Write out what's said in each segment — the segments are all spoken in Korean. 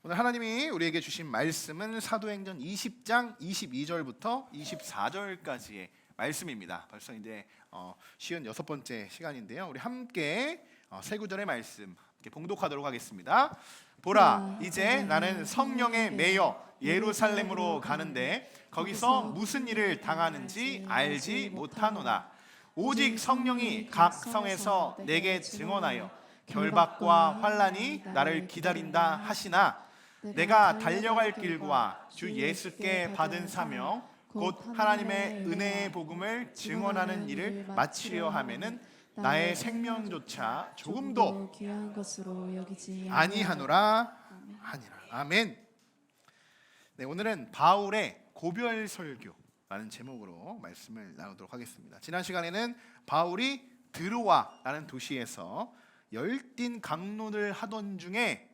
오늘 하나님이 우리에게 주신 말씀은 사도행전 20장 22절부터 24절까지의 말씀입니다. 벌써 이제 56번째 시간인데요. 우리 함께 세 구절의 말씀 함께 봉독하도록 하겠습니다. 보라, 이제 나는 성령에 매여 예루살렘으로 가는데 거기서 무슨 일을 당하는지 알지 못하노나 오직 성령이 각 성에서 내게 증언하여 결박과 환난이 나를 기다린다 하시나 내가 달려갈 길과 주 예수께 받은 사명 곧 하나님의 은혜의 복음을 증언하는 일을 마치려 하면은 나의 생명조차 조금도 귀한 것으로 여기지 아니하노라 하니라. 아멘. 네, 오늘은 바울의 고별 설교라는 제목으로 말씀을 나누도록 하겠습니다. 지난 시간에는 바울이 드로아라는 도시에서 열띤 강론을 하던 중에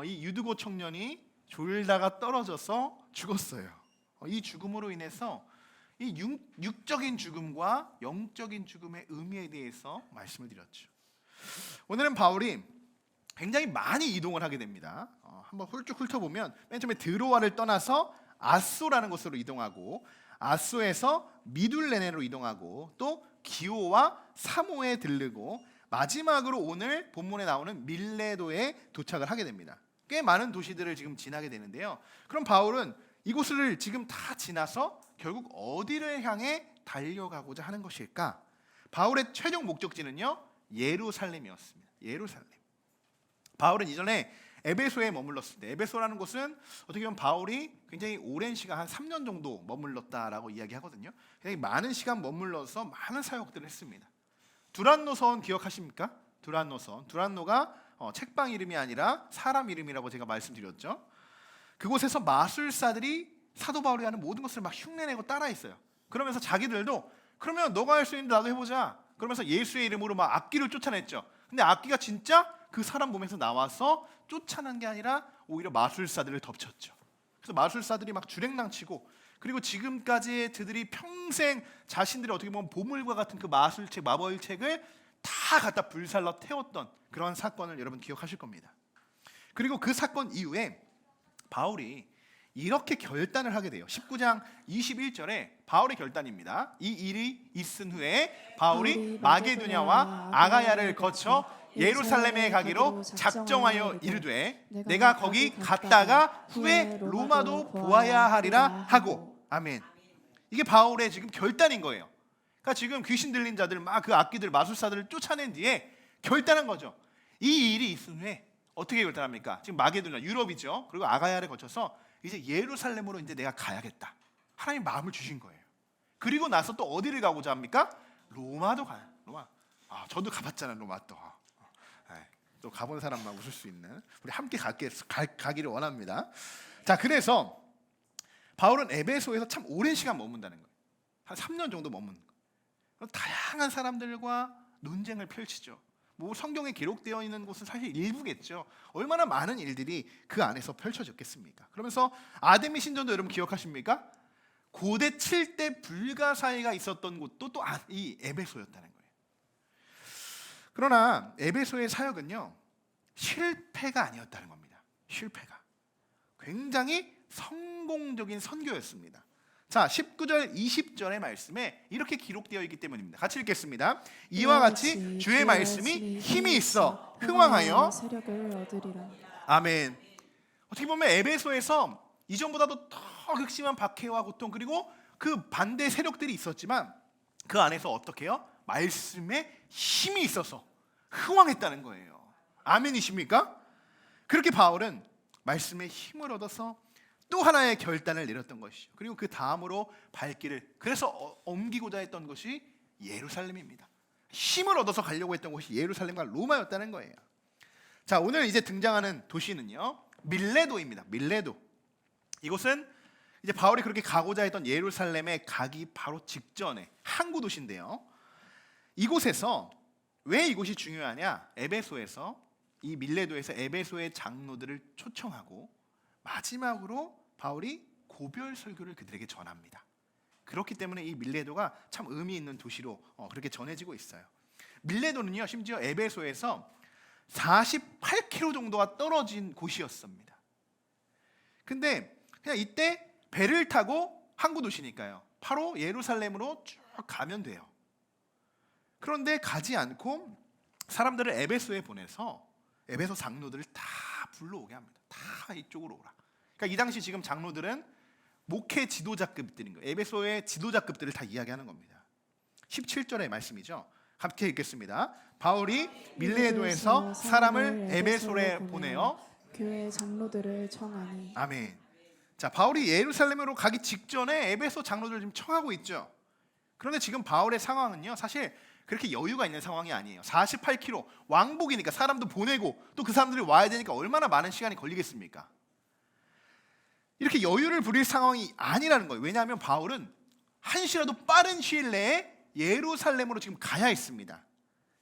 이 유드고 청년이 졸다가 떨어져서 죽었어요. 이 죽음으로 인해서 이 육적인 죽음과 영적인 죽음의 의미에 대해서 말씀을 드렸죠. 오늘은 바울이 굉장히 많이 이동을 하게 됩니다. 한번 훌쭉 훑어보면 맨 처음에 드로아를 떠나서 아소라는 곳으로 이동하고 아소에서 미둘레네로 이동하고 또 기오와 사모에 들르고 마지막으로 오늘 본문에 나오는 밀레도에 도착을 하게 됩니다. 꽤 많은 도시들을 지금 지나게 되는데요. 그럼 바울은 이곳을 지금 다 지나서 결국 어디를 향해 달려가고자 하는 것일까? 바울의 최종 목적지는요, 예루살렘이었습니다. 예루살렘. 바울은 이전에 에베소에 머물렀을 때, 에베소라는 곳은 어떻게 보면 바울이 굉장히 오랜 시간, 한 3년 정도 머물렀다라고 이야기하거든요. 굉장히 많은 시간 머물러서 많은 사역들을 했습니다. 두란노선 기억하십니까? 두란노선. 두란노가 책방 이름이 아니라 사람 이름이라고 제가 말씀드렸죠. 그곳에서 마술사들이 사도 바울이 하는 모든 것을 막 흉내내고 따라했어요. 그러면서 자기들도 그러면 너가 할 수 있는데 나도 해보자. 그러면서 예수의 이름으로 막 악귀를 쫓아냈죠. 근데 악귀가 진짜 그 사람 몸에서 나와서 쫓아낸 게 아니라 오히려 마술사들을 덮쳤죠. 그래서 마술사들이 막 주랭랑치고, 그리고 지금까지 그들이 평생 자신들이 어떻게 보면 보물과 같은 그 마술책, 마법책을 다 갖다 불살라 태웠던 그런 사건을 여러분 기억하실 겁니다. 그리고 그 사건 이후에 바울이 이렇게 결단을 하게 돼요. 19장 21절에 바울의 결단입니다. 이 일이 있은 후에 바울이 마게도냐와 아가야를 거쳐 예루살렘에 가기로 작정하여 이르되 내가 거기 갔다가 후에 로마도 보아야 하리라 하고. 아멘. 이게 바울의 지금 결단인 거예요. 그러니까 지금 귀신 들린 자들 막 그 악기들 마술사들을 쫓아낸 뒤에 결단한 거죠. 이 일이 있은 후에 어떻게 결단합니까? 지금 마게도냐 유럽이죠. 그리고 아가야를 거쳐서 이제 예루살렘으로 이제 내가 가야겠다. 하나님 마음을 주신 거예요. 그리고 나서 또 어디를 가고자 합니까? 로마도 가요. 로마. 저도 가봤잖아요. 로마 또. 또 가본 사람만 웃을 수 있는, 우리 함께 가기를 원합니다. 자, 그래서 바울은 에베소에서 참 오랜 시간 머문다는 거예요. 한 3년 정도 머문 거예요. 다양한 사람들과 논쟁을 펼치죠. 뭐 성경에 기록되어 있는 곳은 사실 일부겠죠. 얼마나 많은 일들이 그 안에서 펼쳐졌겠습니까? 그러면서 아데미 신전도 여러분 기억하십니까? 고대 7대 불가사의가 있었던 곳도 또 이 에베소였다는 거예요. 그러나 에베소의 사역은요, 실패가 아니었다는 겁니다. 실패가 굉장히 성공적인 선교였습니다. 자, 19절 20절의 말씀에 이렇게 기록되어 있기 때문입니다. 같이 읽겠습니다. 이와 같이 주의 말씀이 힘이 있어 흥왕하여 세력을 얻으리라. 아멘. 어떻게 보면 에베소에서 이전보다도 더 극심한 박해와 고통, 그리고 그 반대 세력들이 있었지만 그 안에서 어떻게 해요? 말씀에 힘이 있어서 흥왕했다는 거예요. 아멘이십니까? 그렇게 바울은 말씀에 힘을 얻어서 또 하나의 결단을 내렸던 것이죠. 그리고 그 다음으로 발길을 그래서 옮기고자 했던 것이 예루살렘입니다. 힘을 얻어서 가려고 했던 곳이 예루살렘과 로마였다는 거예요. 자, 오늘 이제 등장하는 도시는요, 밀레도입니다. 밀레도. 이곳은 이제 바울이 그렇게 가고자 했던 예루살렘에 가기 바로 직전에 항구 도시인데요. 이곳에서 왜 이곳이 중요하냐? 에베소에서, 이 밀레도에서 에베소의 장로들을 초청하고 마지막으로 바울이 고별 설교를 그들에게 전합니다. 그렇기 때문에 이 밀레도가 참 의미 있는 도시로 그렇게 전해지고 있어요. 밀레도는요, 심지어 에베소에서 48km 정도가 떨어진 곳이었습니다. 근데 그냥 이때 배를 타고 항구 도시니까요. 바로 예루살렘으로 쭉 가면 돼요. 그런데 가지 않고 사람들을 에베소에 보내서 에베소 장로들을 다 불러오게 합니다. 다 이쪽으로 오라. 그러니까 이 당시 지금 장로들은 목회 지도자급들인 거예요. 에베소의 지도자급들을 다 이야기하는 겁니다. 17절의 말씀이죠. 함께 읽겠습니다. 바울이 밀레도에서 사람을 에베소에 보내어 교회 장로들을 청하니. 아멘. 자, 바울이 예루살렘으로 가기 직전에 에베소 장로들을 지금 청하고 있죠. 그런데 지금 바울의 상황은요, 사실 그렇게 여유가 있는 상황이 아니에요. 48km 왕복이니까 사람도 보내고 또 그 사람들이 와야 되니까 얼마나 많은 시간이 걸리겠습니까? 이렇게 여유를 부릴 상황이 아니라는 거예요. 왜냐하면 바울은 한시라도 빠른 시일 내에 예루살렘으로 지금 가야 했습니다.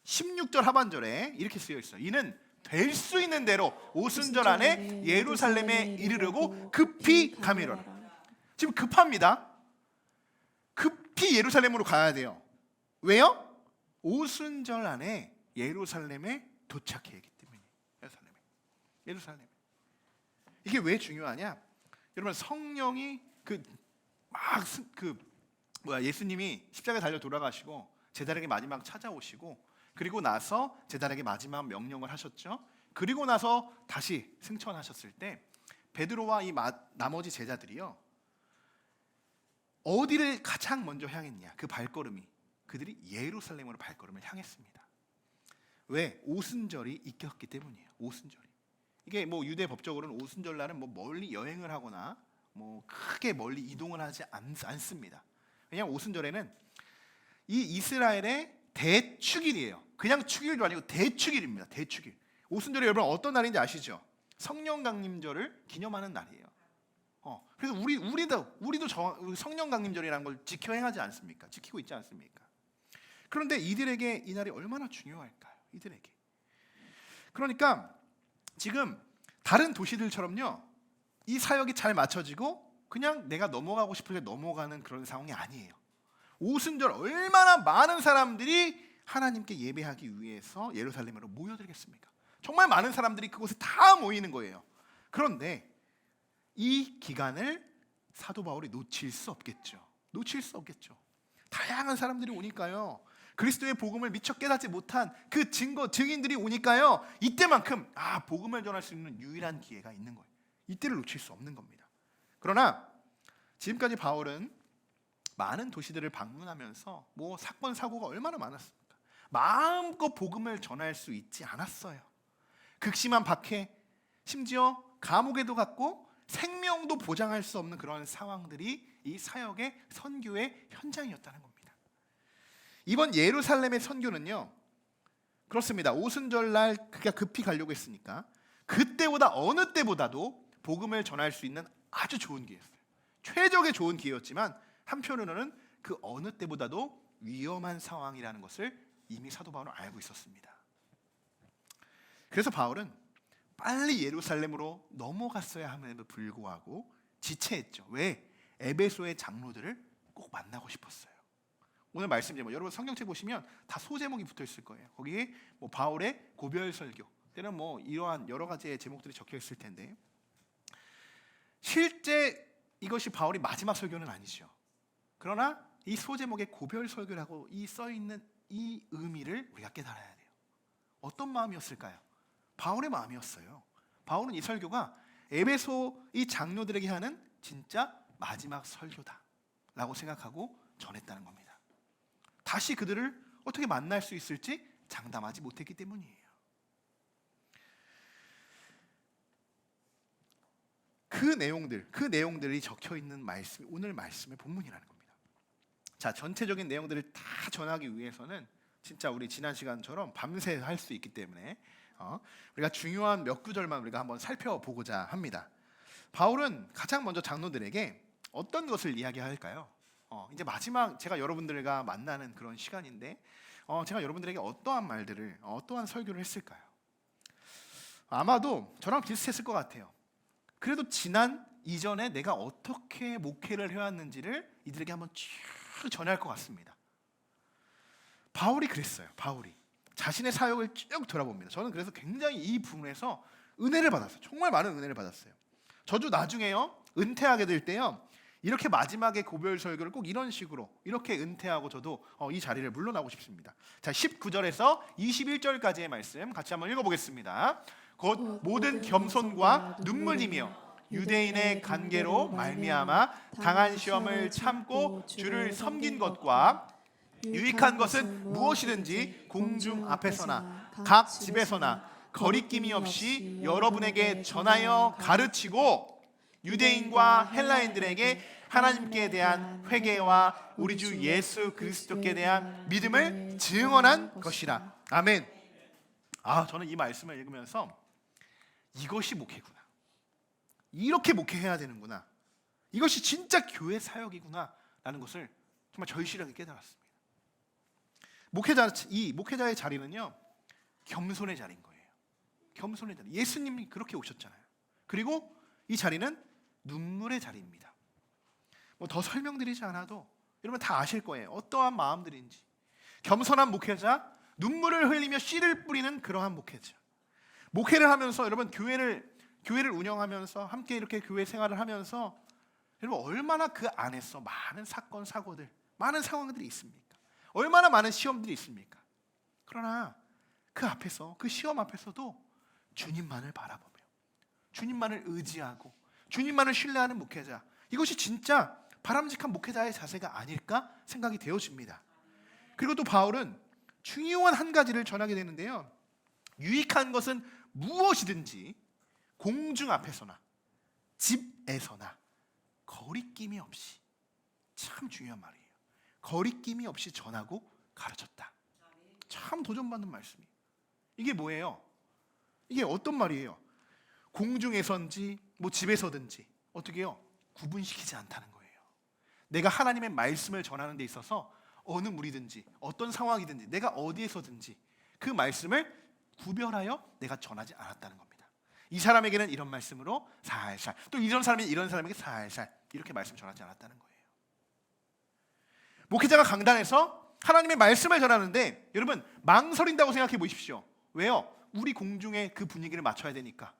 16절 하반절에 이렇게 쓰여 있어요. 이는 될 수 있는 대로 오순절 안에 예루살렘에 이르려고 급히 가미로라. 지금 급합니다. 급히 예루살렘으로 가야 돼요. 왜요? 오순절 안에 예루살렘에 도착해야 하기 때문이에요. 예루살렘에. 이게 왜 중요하냐? 여러분, 성령이 예수님이 십자가에 달려 돌아가시고 제자에게 마지막 찾아오시고 그리고 나서 제자에게 마지막 명령을 하셨죠. 그리고 나서 다시 승천하셨을 때 베드로와 이 나머지 제자들이요, 어디를 가장 먼저 향했냐? 그 발걸음이 그들이 예루살렘으로 발걸음을 향했습니다. 왜? 오순절이 있겼기 때문이에요. 오순절이. 이게 뭐 유대 법적으로는 오순절 날은 뭐 멀리 여행을 하거나 뭐 크게 멀리 이동을 하지 않습니다. 왜냐하면 오순절에는 이 이스라엘의 대축일이에요. 그냥 축일도 아니고 대축일입니다. 대축일. 오순절이 여러분 어떤 날인지 아시죠? 성령 강림절을 기념하는 날이에요. 그래서 우리도 성령 강림절이라는 걸 지켜 행하지 않습니까? 지키고 있지 않습니까? 그런데 이들에게 이 날이 얼마나 중요할까요? 이들에게. 그러니까 지금 다른 도시들처럼요, 이 사역이 잘 맞춰지고 그냥 내가 넘어가고 싶을 때 넘어가는 그런 상황이 아니에요. 오순절 얼마나 많은 사람들이 하나님께 예배하기 위해서 예루살렘으로 모여들겠습니까? 정말 많은 사람들이 그곳에 다 모이는 거예요. 그런데 이 기간을 사도 바울이 놓칠 수 없겠죠. 다양한 사람들이 오니까요, 그리스도의 복음을 미처 깨닫지 못한 그 증인들이 오니까요, 이때만큼 복음을 전할 수 있는 유일한 기회가 있는 거예요. 이때를 놓칠 수 없는 겁니다. 그러나 지금까지 바울은 많은 도시들을 방문하면서 뭐 사건 사고가 얼마나 많았습니까? 마음껏 복음을 전할 수 있지 않았어요. 극심한 박해, 심지어 감옥에도 갔고 생명도 보장할 수 없는 그런 상황들이 이 사역의 선교의 현장이었다는 겁니다. 이번 예루살렘의 선교는요, 그렇습니다. 오순절 날 그가 급히 가려고 했으니까 그때보다 어느 때보다도 복음을 전할 수 있는 아주 좋은 기회였어요. 최적의 좋은 기회였지만 한편으로는 그 어느 때보다도 위험한 상황이라는 것을 이미 사도 바울은 알고 있었습니다. 그래서 바울은 빨리 예루살렘으로 넘어갔어야 함에도 불구하고 지체했죠. 왜? 에베소의 장로들을 꼭 만나고 싶었어요. 오늘 말씀 제목, 여러분 성경책 보시면 다 소제목이 붙어 있을 거예요. 거기에 뭐 바울의 고별 설교, 때는 뭐 이러한 여러 가지의 제목들이 적혀 있을 텐데, 실제 이것이 바울이 마지막 설교는 아니죠. 그러나 이 소제목에 고별 설교라고 써 있는 이 의미를 우리가 깨달아야 돼요. 어떤 마음이었을까요? 바울의 마음이었어요. 바울은 이 설교가 에베소 이 장로들에게 하는 진짜 마지막 설교다라고 생각하고 전했다는 겁니다. 다시 그들을 어떻게 만날 수 있을지 장담하지 못했기 때문이에요. 그 내용들이 적혀 있는 말씀이 오늘 말씀의 본문이라는 겁니다. 자, 전체적인 내용들을 다 전하기 위해서는 진짜 우리 지난 시간처럼 밤새 할 수 있기 때문에 우리가 중요한 몇 구절만 우리가 한번 살펴보고자 합니다. 바울은 가장 먼저 장로들에게 어떤 것을 이야기할까요? 이제 마지막 제가 여러분들과 만나는 그런 시간인데, 제가 여러분들에게 어떠한 말들을, 어떠한 설교를 했을까요? 아마도 저랑 비슷했을 것 같아요. 그래도 지난 이전에 내가 어떻게 목회를 해왔는지를 이들에게 한번 쭉 전할 것 같습니다. 바울이 그랬어요. 바울이 자신의 사역을 쭉 돌아봅니다. 저는 그래서 굉장히 이 부분에서 은혜를 받았어요. 정말 많은 은혜를 받았어요. 저도 나중에요 은퇴하게 될 때요 이렇게 마지막에 고별 설교를 꼭 이런 식으로 이렇게 은퇴하고 저도 이 자리를 물러나고 싶습니다. 자, 19절에서 21절까지의 말씀 같이 한번 읽어보겠습니다. 곧 모든 겸손과 눈물이며 유대인의 관계로 말미암아 당한 시험을 참고 주를 섬긴 것과 유익한 것은 무엇이든지 공중 앞에서나 각 집에서나 거리낌이 없이 여러분에게 전하여 가르치고 유대인과 헬라인들에게 하나님께 대한 회개와 우리 주 예수 그리스도께 대한 믿음을 증언한 것이라. 아멘. 저는 이 말씀을 읽으면서 이것이 목회구나, 이렇게 목회해야 되는구나, 이것이 진짜 교회 사역이구나 라는 것을 정말 절실하게 깨달았습니다. 이 목회자의 자리는요 겸손의 자리인 거예요. 겸손의 자리. 예수님이 그렇게 오셨잖아요. 그리고 이 자리는 눈물의 자리입니다. 뭐 더 설명드리지 않아도 여러분 다 아실 거예요. 어떠한 마음들인지. 겸손한 목회자, 눈물을 흘리며 씨를 뿌리는 그러한 목회자. 목회를 하면서 여러분 교회를 운영하면서 함께 이렇게 교회 생활을 하면서 여러분 얼마나 그 안에서 많은 사건 사고들, 많은 상황들이 있습니까? 얼마나 많은 시험들이 있습니까? 그러나 그 앞에서, 그 시험 앞에서도 주님만을 바라보며 주님만을 의지하고 주님만을 신뢰하는 목회자, 이것이 진짜 바람직한 목회자의 자세가 아닐까 생각이 되어집니다. 그리고 또 바울은 중요한 한 가지를 전하게 되는데요, 유익한 것은 무엇이든지 공중 앞에서나 집에서나 거리낌이 없이, 참 중요한 말이에요, 거리낌이 없이 전하고 가르쳤다. 참 도전받는 말씀이에요. 이게 뭐예요? 이게 어떤 말이에요? 공중에선지 뭐 집에서든지 어떻게 해요? 구분시키지 않다는 거예요. 내가 하나님의 말씀을 전하는 데 있어서 어느 무리든지 어떤 상황이든지 내가 어디에서든지 그 말씀을 구별하여 내가 전하지 않았다는 겁니다. 이 사람에게는 이런 말씀으로 살살, 또 이런 사람이 이런 사람에게 살살 이렇게 말씀 전하지 않았다는 거예요. 목회자가 강단에서 하나님의 말씀을 전하는데 여러분 망설인다고 생각해 보십시오. 왜요? 우리 공중의 그 분위기를 맞춰야 되니까.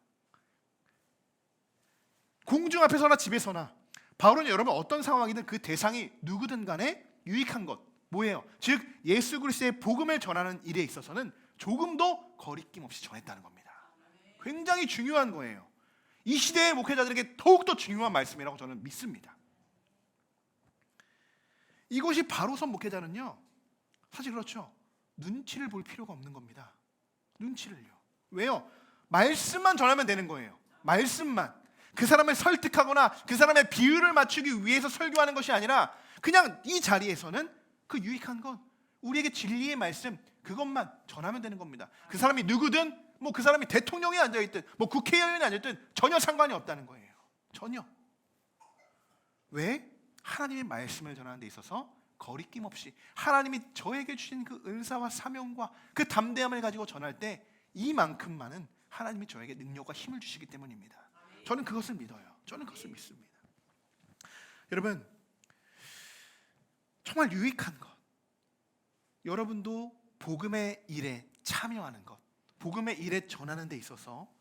공중 앞에서나 집에서나 바울은 여러분 어떤 상황이든 그 대상이 누구든 간에 유익한 것, 뭐예요? 즉 예수 그리스도의 복음을 전하는 일에 있어서는 조금도 거리낌 없이 전했다는 겁니다. 굉장히 중요한 거예요. 이 시대의 목회자들에게 더욱더 중요한 말씀이라고 저는 믿습니다. 이것이 바로선 목회자는요 사실 그렇죠, 눈치를 볼 필요가 없는 겁니다. 눈치를요. 왜요? 말씀만 전하면 되는 거예요. 말씀만. 그 사람을 설득하거나 그 사람의 비율을 맞추기 위해서 설교하는 것이 아니라 그냥 이 자리에서는 그 유익한 건 우리에게 진리의 말씀, 그것만 전하면 되는 겁니다. 그 사람이 누구든, 뭐 그 사람이 대통령이 앉아있든 뭐 국회의원이 앉아있든 전혀 상관이 없다는 거예요. 전혀. 왜? 하나님의 말씀을 전하는 데 있어서 거리낌 없이 하나님이 저에게 주신 그 은사와 사명과 그 담대함을 가지고 전할 때 이만큼만은 하나님이 저에게 능력과 힘을 주시기 때문입니다. 저는 그것을 믿어요. 저는 그것을 믿습니다. 여러분 정말 유익한 것, 여러분도 복음의 일에 참여하는 것, 복음의 일에 전하는 데 있어서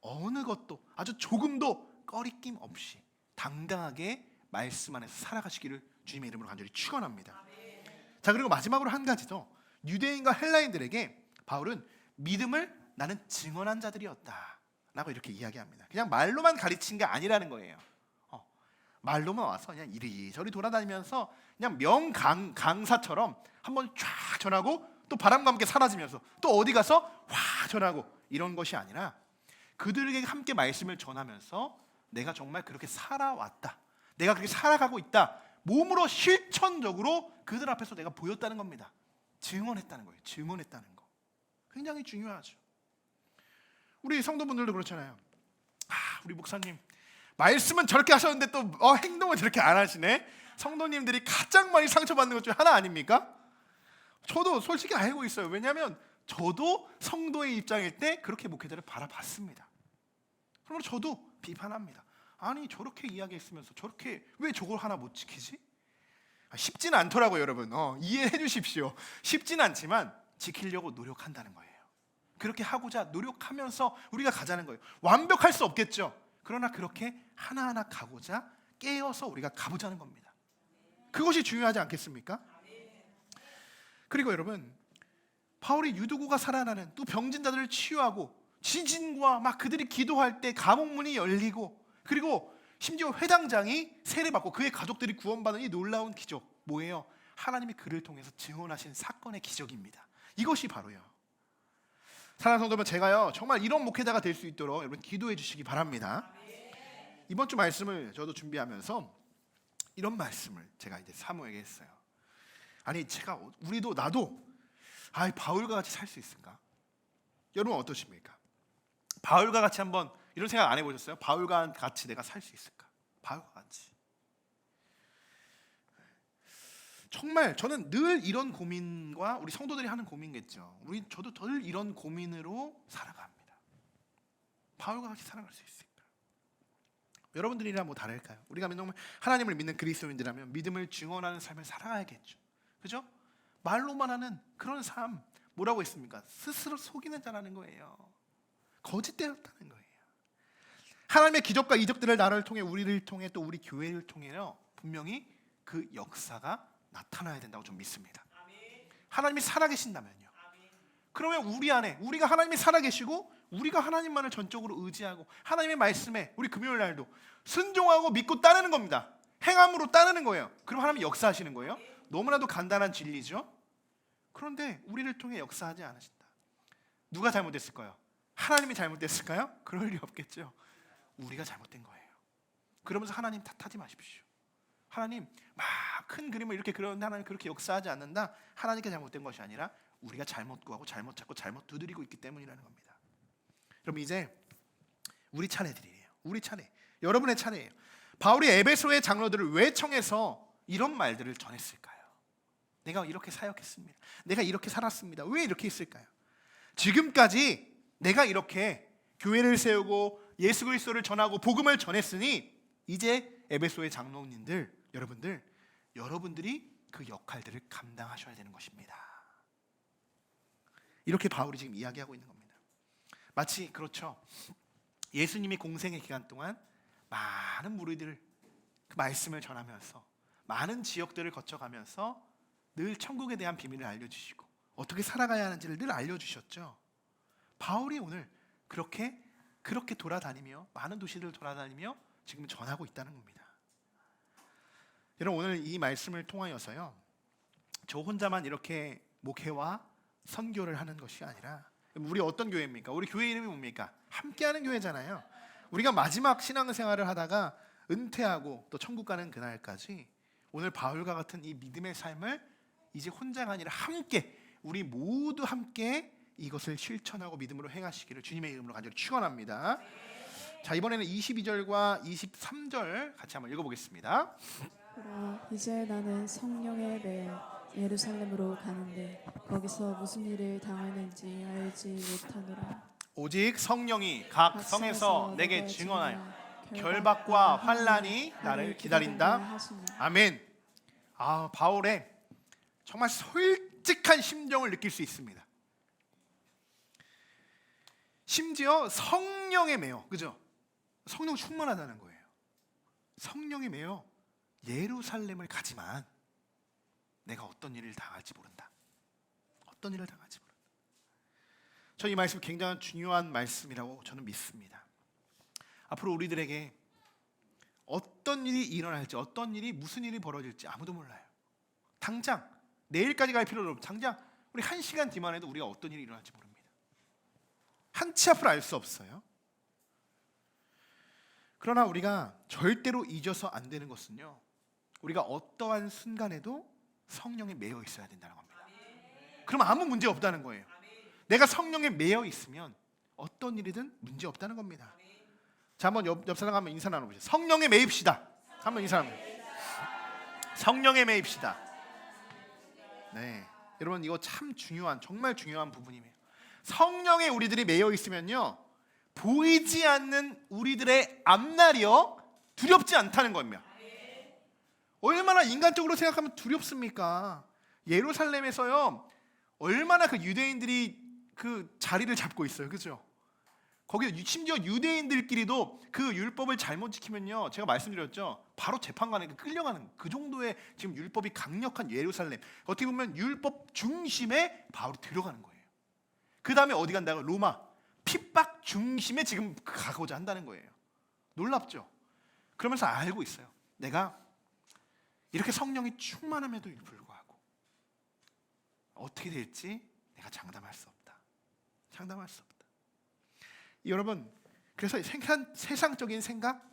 어느 것도 아주 조금도 꺼리낌 없이 당당하게 말씀 안에서 살아가시기를 주님의 이름으로 간절히 축원합니다. 자, 그리고 마지막으로 한 가지 더, 유대인과 헬라인들에게 바울은 믿음을 나는 증언한 자들이었다 라고 이렇게 이야기합니다. 그냥 말로만 가르친 게 아니라는 거예요. 말로만 와서 그냥 이리저리 돌아다니면서 그냥 명강사처럼 한번 쫙 전하고 또 바람과 함께 사라지면서 또 어디 가서 확 전하고 이런 것이 아니라 그들에게 함께 말씀을 전하면서 내가 정말 그렇게 살아왔다, 내가 그렇게 살아가고 있다, 몸으로 실천적으로 그들 앞에서 내가 보였다는 겁니다. 증언했다는 거예요. 증언했다는 거 굉장히 중요하죠. 우리 성도분들도 그렇잖아요. 우리 목사님 말씀은 저렇게 하셨는데 또 행동은 저렇게 안 하시네. 성도님들이 가장 많이 상처받는 것 중에 하나 아닙니까? 저도 솔직히 알고 있어요. 왜냐하면 저도 성도의 입장일 때 그렇게 목회자를 바라봤습니다. 그러면 저도 비판합니다. 아니 저렇게 이야기했으면서 저렇게 왜 저걸 하나 못 지키지? 쉽지는 않더라고요. 여러분 이해해 주십시오. 쉽지는 않지만 지키려고 노력한다는 거예요. 그렇게 하고자 노력하면서 우리가 가자는 거예요. 완벽할 수 없겠죠. 그러나 그렇게 하나하나 가고자 깨어서 우리가 가보자는 겁니다. 그것이 중요하지 않겠습니까? 그리고 여러분, 바울이 유두고가 살아나는, 또 병진 자들을 치유하고 지진과 막 그들이 기도할 때 감옥문이 열리고, 그리고 심지어 회당장이 세례받고 그의 가족들이 구원받은 이 놀라운 기적, 뭐예요? 하나님이 그를 통해서 증언하신 사건의 기적입니다. 이것이 바로요, 사랑하는 성도분, 제가요 정말 이런 목회자가 될 수 있도록 여러분 기도해 주시기 바랍니다. 이번 주 말씀을 저도 준비하면서 이런 말씀을 제가 이제 사모에게 했어요. 아니, 우리도 나도 바울과 같이 살 수 있을까? 여러분 어떠십니까? 바울과 같이 한번 이런 생각 안 해보셨어요? 바울과 같이 내가 살 수 있을까? 바울과 같이. 정말 저는 늘 이런 고민과 우리 성도들이 하는 고민겠죠. 저도 늘 이런 고민으로 살아갑니다. 바울과 같이 살아갈 수 있을까? 여러분들이랑 뭐 다를까요? 우리가 정말 하나님을 믿는 그리스도인들이라면 믿음을 증언하는 삶을 살아가야겠죠. 그죠? 말로만 하는 그런 삶, 뭐라고 했습니까? 스스로 속이는 자라는 거예요. 거짓되었다는 거예요. 하나님의 기적과 이적들을 나를 통해, 우리를 통해, 또 우리 교회를 통해요, 분명히 그 역사가 나타나야 된다고 좀 믿습니다. 하나님이 살아계신다면요, 그러면 우리 안에, 우리가 하나님이 살아계시고 우리가 하나님만을 전적으로 의지하고 하나님의 말씀에 우리 금요일 날도 순종하고 믿고 따르는 겁니다. 행함으로 따르는 거예요. 그럼 하나님이 역사하시는 거예요. 너무나도 간단한 진리죠. 그런데 우리를 통해 역사하지 않으신다. 누가 잘못됐을까요? 하나님이 잘못됐을까요? 그럴 리 없겠죠. 우리가 잘못된 거예요. 그러면서 하나님 탓하지 마십시오. 하나님 막 큰 그림을 이렇게 그렸는데 하나님 그렇게 역사하지 않는다. 하나님께 잘못된 것이 아니라 우리가 잘못 구하고 잘못 찾고 잘못 두드리고 있기 때문이라는 겁니다. 그럼 이제 우리 차례들이에요. 우리 차례, 여러분의 차례예요. 바울이 에베소의 장로들을 왜 청해서 이런 말들을 전했을까요? 내가 이렇게 사역했습니다. 내가 이렇게 살았습니다. 왜 이렇게 했을까요? 지금까지 내가 이렇게 교회를 세우고 예수 그리스도를 전하고 복음을 전했으니 이제 에베소의 장로님들, 여러분들이 그 역할들을 감당하셔야 되는 것입니다. 이렇게 바울이 지금 이야기하고 있는 겁니다. 마치 그렇죠, 예수님이 공생의 기간 동안 많은 무리들 그 말씀을 전하면서 많은 지역들을 거쳐가면서 늘 천국에 대한 비밀을 알려주시고 어떻게 살아가야 하는지를 늘 알려주셨죠. 바울이 오늘 그렇게 돌아다니며 많은 도시들을 돌아다니며 지금 전하고 있다는 겁니다. 여러분, 오늘 이 말씀을 통하여서요, 저 혼자만 이렇게 목회와 선교를 하는 것이 아니라, 우리 어떤 교회입니까? 우리 교회 이름이 뭡니까? 함께하는 교회잖아요. 우리가 마지막 신앙생활을 하다가 은퇴하고 또 천국 가는 그날까지 오늘 바울과 같은 이 믿음의 삶을 이제 혼자가 아니라 함께, 우리 모두 함께 이것을 실천하고 믿음으로 행하시기를 주님의 이름으로 간절히 축원합니다. 자, 이번에는 22절과 23절 같이 한번 읽어보겠습니다. 보라, 이제 나는 성령에 매여 예루살렘으로 가는데 거기서 무슨 일을 당하는지 알지 못하노라. 오직 성령이 각 성에서 내게 증언하여 결박과 환난이 나를 기다린다. 아멘. 바울의 정말 솔직한 심정을 느낄 수 있습니다. 심지어 성령에 매여, 그죠? 성령 충만하다는 거예요. 성령에 매여 예루살렘을 가지만 내가 어떤 일을 당할지 모른다. 어떤 일을 당할지 모른다. 저 이 말씀 굉장히 중요한 말씀이라고 저는 믿습니다. 앞으로 우리들에게 어떤 일이 일어날지, 무슨 일이 벌어질지 아무도 몰라요. 당장 내일까지 갈 필요는 없고 당장 우리 1시간 뒤만 해도 우리가 어떤 일이 일어날지 모릅니다. 한치 앞을 알 수 없어요. 그러나 우리가 절대로 잊어서 안 되는 것은요, 우리가 어떠한 순간에도 성령에 매여 있어야 된다는 겁니다. 그러면 아무 문제 없다는 거예요. 내가 성령에 매여 있으면 어떤 일이든 문제 없다는 겁니다. 자, 한번 옆 사람 한번 인사 나눠보세요. 성령에 매입시다. 한번 인사 나눠보세요. 성령에 매입시다. 네, 여러분 이거 참 중요한, 정말 중요한 부분이에요. 성령에 우리들이 매여 있으면요, 보이지 않는 우리들의 앞날이요 두렵지 않다는 겁니다. 얼마나 인간적으로 생각하면 두렵습니까? 예루살렘에서요 얼마나 그 유대인들이 그 자리를 잡고 있어요, 그죠? 거기 심지어 유대인들끼리도 그 율법을 잘못 지키면요, 제가 말씀드렸죠, 바로 재판관에게 끌려가는 그 정도의 지금 율법이 강력한 예루살렘, 어떻게 보면 율법 중심에 바울이 들어가는 거예요. 그 다음에 어디 간다고? 로마. 핍박 중심에 지금 가고자 한다는 거예요. 놀랍죠? 그러면서 알고 있어요. 내가 이렇게 성령이 충만함에도 불구하고 어떻게 될지 내가 장담할 수 없다. 장담할 수 없다. 여러분, 그래서 세상적인 생각,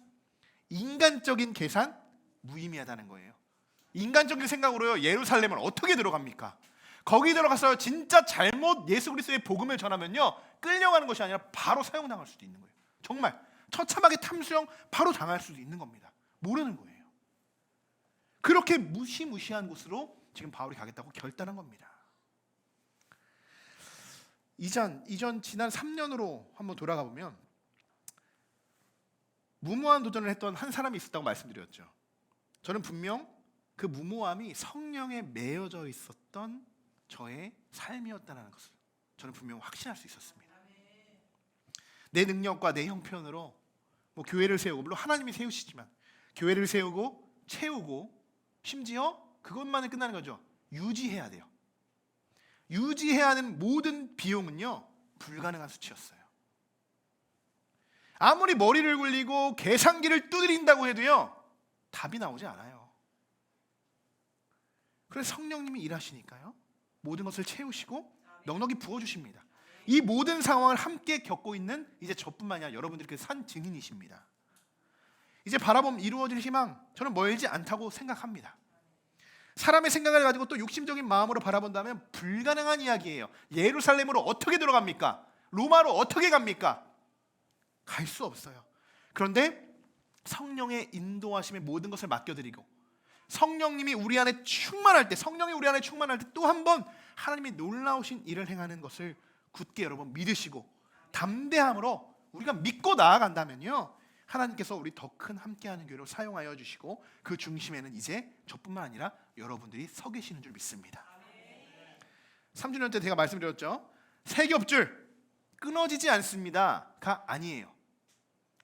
인간적인 계산 무의미하다는 거예요. 인간적인 생각으로요, 예루살렘을 어떻게 들어갑니까? 거기 들어가서 진짜 잘못 예수 그리스도의 복음을 전하면요, 끌려가는 것이 아니라 바로 사형당할 수도 있는 거예요. 정말 처참하게 탐수형 바로 당할 수도 있는 겁니다. 모르는 거예요. 그렇게 무시무시한 곳으로 지금 바울이 가겠다고 결단한 겁니다. 이전 지난 3년으로 한번 돌아가 보면 무모한 도전을 했던 한 사람이 있었다고 말씀드렸죠. 저는 분명 그 무모함이 성령에 매여져 있었던 저의 삶이었다는 것을 저는 분명 확신할 수 있었습니다. 내 능력과 내 형편으로 뭐 교회를 세우고, 물론 하나님이 세우시지만 교회를 세우고 채우고 심지어 그것만은 끝나는 거죠. 유지해야 돼요. 유지해야 하는 모든 비용은요, 불가능한 수치였어요. 아무리 머리를 굴리고 계산기를 두드린다고 해도요, 답이 나오지 않아요. 그래서 성령님이 일하시니까요, 모든 것을 채우시고 넉넉히 부어주십니다. 이 모든 상황을 함께 겪고 있는 이제 저뿐만 아니라 여러분들이 그 산 증인이십니다. 이제 바라보면 이루어질 희망, 저는 멀지 않다고 생각합니다. 사람의 생각을 가지고 또 욕심적인 마음으로 바라본다면 불가능한 이야기예요. 예루살렘으로 어떻게 들어갑니까? 로마로 어떻게 갑니까? 갈 수 없어요. 그런데 성령의 인도하심에 모든 것을 맡겨드리고 성령님이 우리 안에 충만할 때, 성령이 우리 안에 충만할 때 또 한 번 하나님이 놀라우신 일을 행하는 것을 굳게 여러분 믿으시고 담대함으로 우리가 믿고 나아간다면요, 하나님께서 우리 더 큰 함께하는 교회로 사용하여 주시고 그 중심에는 이제 저뿐만 아니라 여러분들이 서 계시는 줄 믿습니다. 3주년 때 제가 말씀드렸죠. 세 겹줄 끊어지지 않습니다가 아니에요.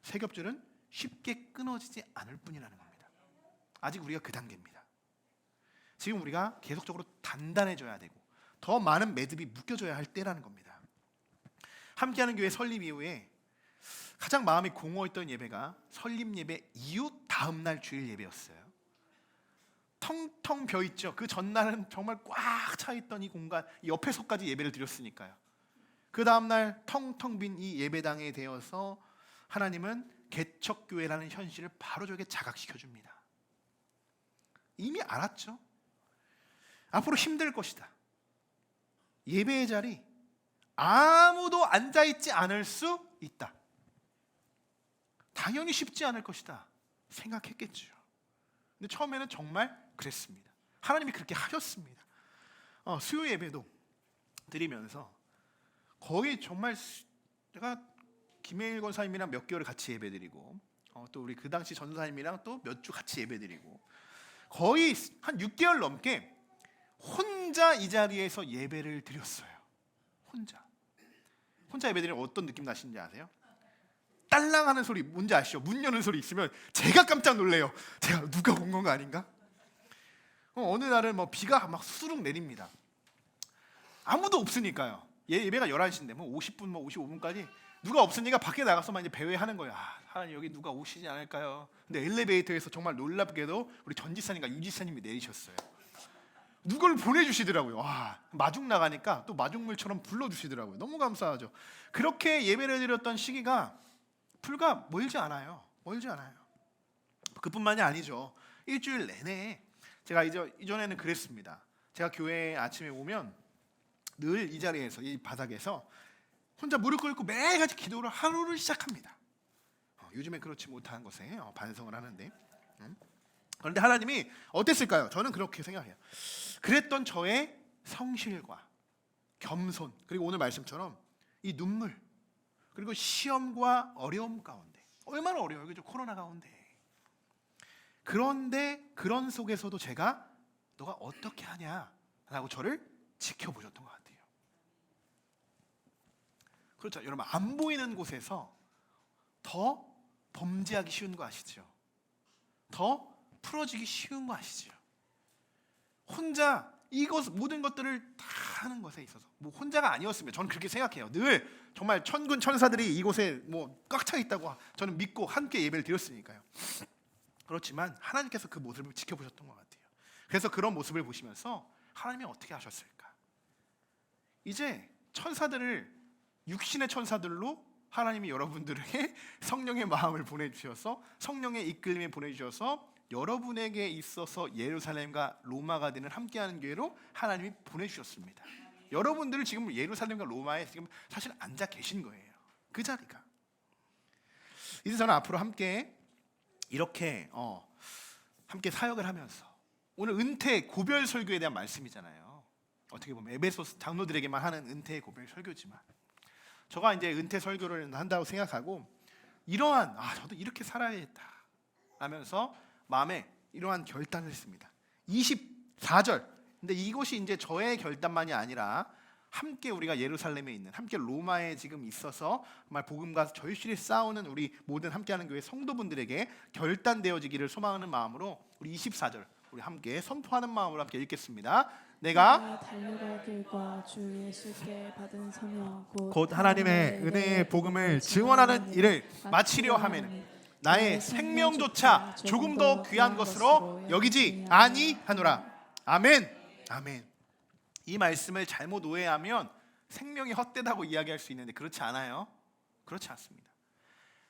세 겹줄은 쉽게 끊어지지 않을 뿐이라는 겁니다. 아직 우리가 그 단계입니다. 지금 우리가 계속적으로 단단해져야 되고 더 많은 매듭이 묶여져야 할 때라는 겁니다. 함께하는 교회 설립 이후에 가장 마음이 공허했던 예배가 설립 예배 이후 다음날 주일 예배였어요. 텅텅 비어있죠. 그 전날은 정말 꽉 차있던 이 공간, 이 옆에서까지 예배를 드렸으니까요. 그 다음날 텅텅 빈 이 예배당에 대어서 하나님은 개척교회라는 현실을 바로 저에게 자각시켜줍니다. 이미 알았죠. 앞으로 힘들 것이다. 예배의 자리 아무도 앉아있지 않을 수 있다. 당연히 쉽지 않을 것이다 생각했겠죠. 근데 처음에는 정말 그랬습니다. 하나님이 그렇게 하셨습니다. 수요 예배도 드리면서 거의 정말 제가 김혜일 권사님이랑 몇 개월 같이 예배드리고 또 우리 그 당시 전사님이랑 또 몇 주 같이 예배드리고 거의 한 6개월 넘게 혼자 이 자리에서 예배를 드렸어요. 혼자 예배드리면 어떤 느낌 나시는지 아세요? 딸랑하는 소리 뭔지 아시죠? 문 여는 소리 있으면 제가 깜짝 놀래요. 제가 누가 온 건가 아닌가? 어느 날은 뭐 비가 막 수룩 내립니다. 아무도 없으니까요. 예배가 11시인데 뭐 50분 뭐 55분까지 누가 없으니까 밖에 나가서만 이제 배회하는 거예요. 하나님 여기 누가 오시지 않을까요? 근데 엘리베이터에서 정말 놀랍게도 우리 전지사님과 유지사님이 내리셨어요. 누굴 보내주시더라고요. 와, 마중 나가니까 또 마중물처럼 불러주시더라고요. 너무 감사하죠. 그렇게 예배를 드렸던 시기가 불과 멀지 않아요. 그뿐만이 아니죠. 일주일 내내 제가 이전에는 그랬습니다. 제가 교회에 아침에 오면 늘 이 자리에서, 이 바닥에서 혼자 무릎 꿇고 매일같이 기도를 하루를 시작합니다. 요즘에 그렇지 못한 것에 반성을 하는데 그런데 하나님이 어땠을까요? 저는 그렇게 생각해요. 그랬던 저의 성실과 겸손, 그리고 오늘 말씀처럼 이 눈물, 그리고 시험과 어려움 가운데, 얼마나 어려워요, 그죠? 코로나 가운데. 그런데 그런 속에서도 제가 너가 어떻게 하냐라고 저를 지켜보셨던 것 같아요. 그렇죠. 여러분 안 보이는 곳에서 더 범죄하기 쉬운 거 아시죠? 더 풀어지기 쉬운 거 아시죠? 혼자 이것 모든 것들을 다 하는 것에 있어서 뭐 혼자가 아니었으면 저는 그렇게 생각해요. 늘 정말 천군 천사들이 이곳에 뭐 꽉 차 있다고 저는 믿고 함께 예배를 드렸으니까요. 그렇지만 하나님께서 그 모습을 지켜보셨던 것 같아요. 그래서 그런 모습을 보시면서 하나님이 어떻게 하셨을까? 이제 천사들을 육신의 천사들로 하나님이 여러분들에게 성령의 마음을 보내주셔서 성령의 이끌림에 보내주셔서 여러분에게 있어서 예루살렘과 로마가 되는 함께하는 교회로 하나님이 보내주셨습니다. 여러분들을 지금 예루살렘과 로마에 지금 사실 앉아 계신 거예요. 그 자리가. 이제 저는 앞으로 함께 이렇게 함께 사역을 하면서 오늘 은퇴 고별 설교에 대한 말씀이잖아요. 어떻게 보면 에베소서 장로들에게만 하는 은퇴 고별 설교지만 제가 이제 은퇴 설교를 한다고 생각하고 이러한 저도 이렇게 살아야겠다 하면서 마음에 이러한 결단을 했습니다. 24절. 근데 이것이 이제 저의 결단만이 아니라 함께 우리가 예루살렘에 있는 함께 로마에 지금 있어서 정말 복음과 절실히 싸우는 우리 모든 함께하는 교회 성도분들에게 결단되어지기를 소망하는 마음으로 우리 24절 우리 함께 선포하는 마음으로 함께 읽겠습니다. 내가 달려갈 길과 주 예수께 받은 사명 곧 하나님의 은혜의 복음을 증언하는 일을 마치려 하면 나의 생명조차 조금 더 귀한 것으로 여기지 아니하노라. 아멘. 아멘. 이 말씀을 잘못 오해하면 생명이 헛되다고 이야기할 수 있는데 그렇지 않아요. 그렇지 않습니다.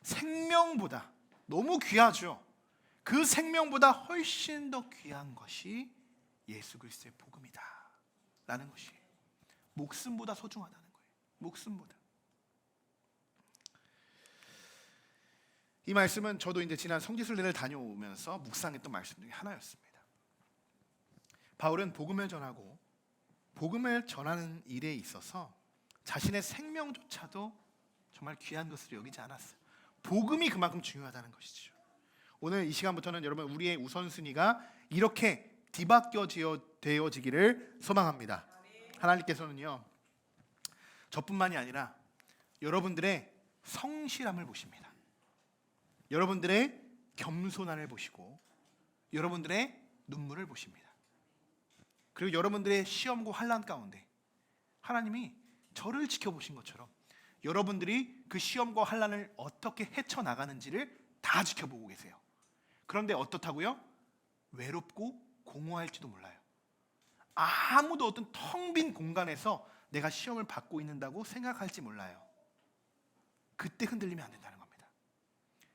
생명보다 너무 귀하죠. 그 생명보다 훨씬 더 귀한 것이 예수 그리스도의 복음이다 라는 것이에요. 목숨보다 소중하다는 거예요. 목숨보다. 이 말씀은 저도 이제 지난 성지순례를 다녀오면서 묵상했던 말씀 중에 하나였습니다. 바울은 복음을 전하고 복음을 전하는 일에 있어서 자신의 생명조차도 정말 귀한 것으로 여기지 않았어요. 복음이 그만큼 중요하다는 것이죠. 오늘 이 시간부터는 여러분 우리의 우선순위가 이렇게 뒤바뀌어지기를 소망합니다. 하나님께서는요 저뿐만이 아니라 여러분들의 성실함을 보십니다. 여러분들의 겸손함을 보시고 여러분들의 눈물을 보십니다. 그리고 여러분들의 시험과 환난 가운데 하나님이 저를 지켜보신 것처럼 여러분들이 그 시험과 환난을 어떻게 헤쳐나가는지를 다 지켜보고 계세요. 그런데 어떻다고요? 외롭고 공허할지도 몰라요. 아무도 어떤 텅 빈 공간에서 내가 시험을 받고 있는다고 생각할지 몰라요. 그때 흔들리면 안 된다는 겁니다.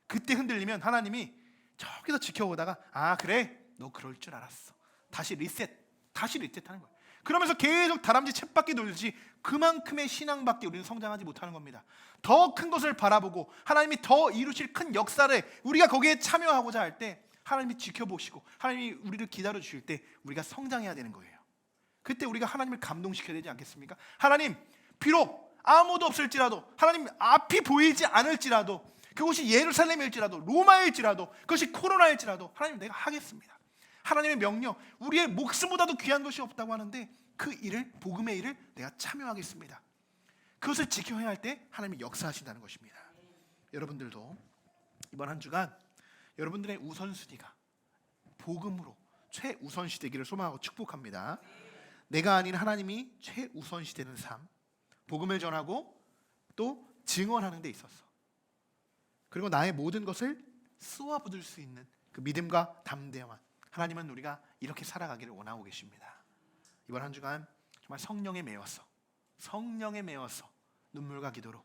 그때 흔들리면 하나님이 저기서 지켜보다가 그래 너 그럴 줄 알았어. 다시 리셋하는 거예요. 그러면서 계속 다람쥐 쳇바퀴 돌듯이 그만큼의 신앙밖에 우리는 성장하지 못하는 겁니다. 더 큰 것을 바라보고 하나님이 더 이루실 큰 역사를 우리가 거기에 참여하고자 할 때 하나님이 지켜보시고 하나님이 우리를 기다려 주실 때 우리가 성장해야 되는 거예요. 그때 우리가 하나님을 감동시켜야 되지 않겠습니까? 하나님 비록 아무도 없을지라도 하나님 앞이 보이지 않을지라도 그곳이 예루살렘일지라도 로마일지라도 그것이 코로나일지라도 하나님 내가 하겠습니다. 하나님의 명령 우리의 목숨보다도 귀한 것이 없다고 하는데 그 일을 복음의 일을 내가 참여하겠습니다. 그것을 지켜야 할 때 하나님이 역사하신다는 것입니다. 여러분들도 이번 한 주간 여러분들의 우선순위가 복음으로 최우선시 되기를 소망하고 축복합니다. 내가 아닌 하나님이 최우선시 되는 삶, 복음을 전하고 또 증언하는 데 있어서 그리고 나의 모든 것을 쏘아붙일 수 있는 그 믿음과 담대함 하나님은 우리가 이렇게 살아가기를 원하고 계십니다. 이번 한 주간 정말 성령에 매어서 눈물과 기도로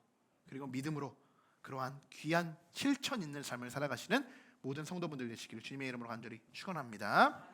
그리고 믿음으로 그러한 귀한 실천 있는 삶을 살아가시는 모든 성도분들 되시기를 주님의 이름으로 간절히 축원합니다.